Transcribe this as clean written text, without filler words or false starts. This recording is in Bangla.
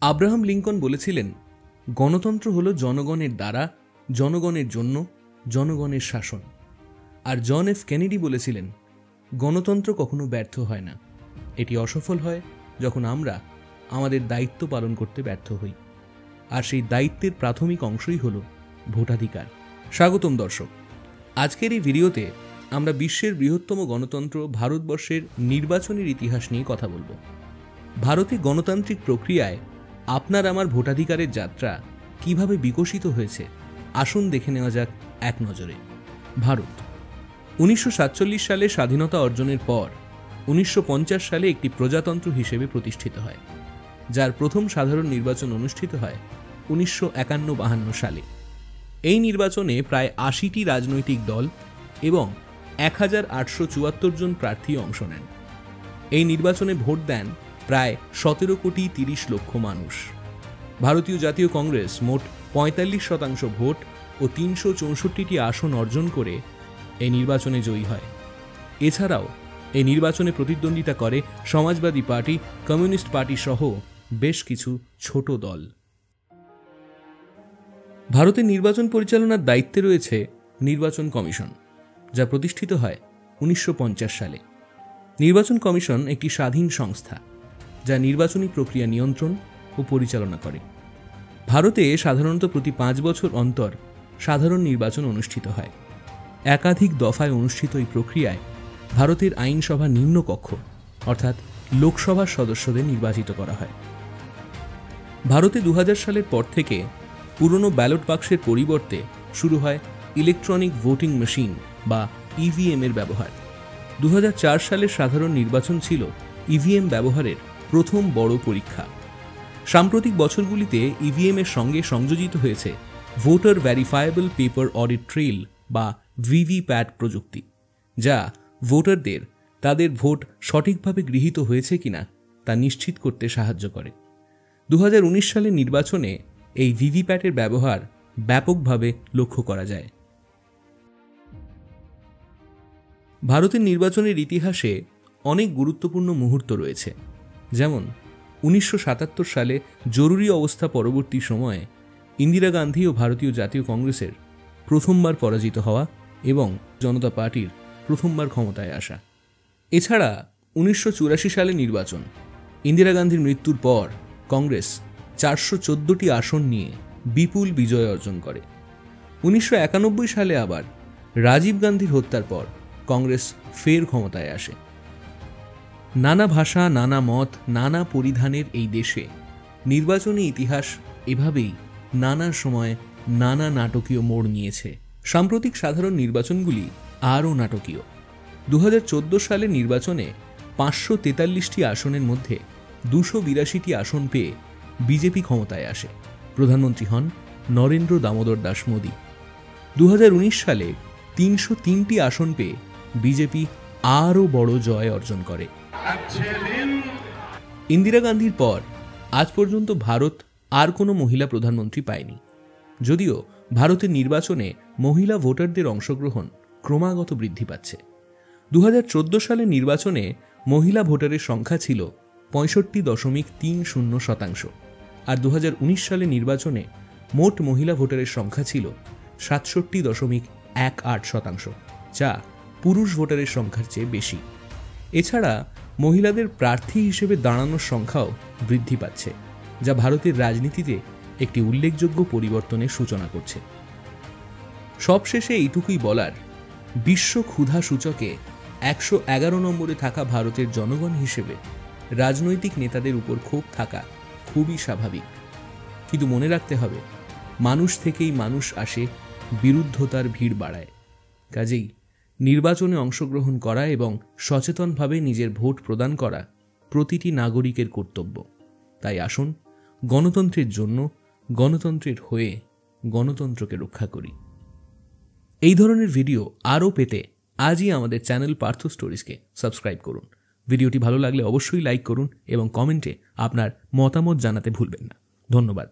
আব্রাহাম লিঙ্কন বলেছিলেন, গণতন্ত্র হলো জনগণের দ্বারা, জনগণের জন্য, জনগণের শাসন। আর জন এফ কেনেডি বলেছিলেন, গণতন্ত্র কখনো ব্যর্থ হয় না, এটি অসফল হয় যখন আমরা আমাদের দায়িত্ব পালন করতে ব্যর্থ হই। আর সেই দায়িত্বের প্রাথমিক অংশই হল ভোটাধিকার। স্বাগতম দর্শক, আজকের এই ভিডিওতে আমরা বিশ্বের বৃহত্তম গণতন্ত্র ভারতবর্ষের নির্বাচনের ইতিহাস নিয়ে কথা বলবো। ভারতে গণতান্ত্রিক প্রক্রিয়ায় আপনার আমার ভোটাধিকারের যাত্রা কিভাবে বিকশিত হয়েছে আসুন দেখে নেওয়া যাক এক নজরে। ভারত 1947 সালে স্বাধীনতা অর্জনের পর 1950 সালে একটি প্রজাতন্ত্র হিসেবে প্রতিষ্ঠিত হয়, যার প্রথম সাধারণ নির্বাচন অনুষ্ঠিত হয় 1951-52 সালে। এই নির্বাচনে প্রায় 80টি রাজনৈতিক দল এবং 1874 জন প্রার্থী অংশ নেন। এই নির্বাচনে ভোট দেন প্রায় 17,30,00,000 মানুষ। ভারতীয় জাতীয় কংগ্রেস মোট 45% ভোট ও 364টি আসন অর্জন করে এই নির্বাচনে জয়ী হয়। এছাড়াও এই নির্বাচনে প্রতিদ্বন্দ্বিতা করে সমাজবাদী পার্টি, কমিউনিস্ট পার্টি সহ বেশ কিছু ছোট দল। ভারতের নির্বাচন পরিচালনার দায়িত্বে রয়েছে নির্বাচন কমিশন, যা প্রতিষ্ঠিত হয় 1950 সালে। নির্বাচন কমিশন একটি স্বাধীন সংস্থা যা নির্বাচনী প্রক্রিয়া নিয়ন্ত্রণ ও পরিচালনা করে। ভারতে সাধারণত প্রতি 5 বছর অন্তর সাধারণ নির্বাচন অনুষ্ঠিত হয়। একাধিক দফায় অনুষ্ঠিত এই প্রক্রিয়ায় ভারতের আইনসভা নিম্নকক্ষ অর্থাৎ লোকসভার সদস্যদের নির্বাচিত করা হয়। ভারতে 2000 সালের পর থেকে পুরনো ব্যালট বাক্সের পরিবর্তে শুরু হয় ইলেকট্রনিক ভোটিং মেশিন বা ইভিএম এর ব্যবহার। 2004 সালের সাধারণ নির্বাচন ছিল ইভিএম ব্যবহারের প্রথম বড় পরীক্ষা। সাম্প্রতিক বছরগুলিতে ইভিএম এর সঙ্গে সংযোজিত হয়েছে voter verifiable paper audit trail বা ভিভিপ্যাট প্রযুক্তি, যা ভোটারদের তাদের ভোট সঠিকভাবে গৃহীত হয়েছে কিনা তা নিশ্চিত করতে সাহায্য করে। 2019 সালের নির্বাচনে এই ভিভিপ্যাটের ব্যবহার ব্যাপকভাবে লক্ষ্য করা যায়। ভারতের নির্বাচনের ইতিহাসে অনেক গুরুত্বপূর্ণ মুহূর্ত রয়েছে, যেমন 1977 সালে জরুরি অবস্থা পরবর্তী সময়ে ইন্দিরা গান্ধী ও ভারতীয় জাতীয় কংগ্রেসের প্রথমবার পরাজিত হওয়া এবং জনতা পার্টির প্রথমবার ক্ষমতায় আসা। এছাড়া 1984 সালে নির্বাচন, ইন্দিরা গান্ধীর মৃত্যুর পর কংগ্রেস 414টি আসন নিয়ে বিপুল বিজয় অর্জন করে। 1991 সালে আবার রাজীব গান্ধীর হত্যার পর কংগ্রেস ফের ক্ষমতায় আসে। নানা ভাষা, নানা মত, নানা পরিধানের এই দেশে নির্বাচনী ইতিহাস এভাবেই নানা সময় নানা নাটকীয় মোড় নিয়েছে। সাম্প্রতিক সাধারণ নির্বাচনগুলি আরও নাটকীয়। 2014 সালের নির্বাচনে 543টি আসনের মধ্যে 282টি আসন পেয়ে বিজেপি ক্ষমতায় আসে। প্রধানমন্ত্রী হন নরেন্দ্র দামোদর দাস মোদী। 2019 সালে 303টি আসন পেয়ে বিজেপি আরও বড় জয় অর্জন করে। ইন্দিরা গান্ধীর পর আজ পর্যন্ত ভারত আর কোনো মহিলা প্রধানমন্ত্রী পায়নি, যদিও ভারতের নির্বাচনে মহিলা ভোটারদের অংশগ্রহণ ক্রমাগত বৃদ্ধি পাচ্ছে। 2014 সালের নির্বাচনে মহিলা ভোটারের সংখ্যা ছিল 65.30%, আর 2019 সালের নির্বাচনে মোট মহিলা ভোটারের সংখ্যা ছিল 67.18%, যা পুরুষ ভোটারের সংখ্যার চেয়ে বেশি। এছাড়া মহিলাদের প্রার্থী হিসেবে দাঁড়ানোর সংখ্যাও বৃদ্ধি পাচ্ছে, যা ভারতের রাজনীতিতে একটি উল্লেখযোগ্য পরিবর্তনের সূচনা করছে। সবশেষে এইটুকুই বলার, বিশ্ব ক্ষুধা সূচকে 111 নম্বরে থাকা ভারতের জনগণ হিসেবে রাজনৈতিক নেতাদের উপর ক্ষোভ থাকা খুবই স্বাভাবিক, কিন্তু মনে রাখতে হবে, মানুষ থেকেই মানুষ আসে, বিরুদ্ধতার ভিড় বাড়ায়। কাজেই নির্বাচনে অংশগ্রহণ করা এবং সচেতনভাবে নিজের ভোট প্রদান করা প্রতিটি নাগরিকের কর্তব্য। তাই আসুন গণতন্ত্রের জন্য, গণতন্ত্রের হয়ে গণতন্ত্রকে রক্ষা করি। এই ধরনের ভিডিও আরও পেতে আজই আমাদের চ্যানেল পার্থ স্টোরিজকে সাবস্ক্রাইব করুন। ভিডিওটি ভালো লাগলে অবশ্যই লাইক করুন এবং কমেন্টে আপনার মতামত জানাতে ভুলবেন না। ধন্যবাদ।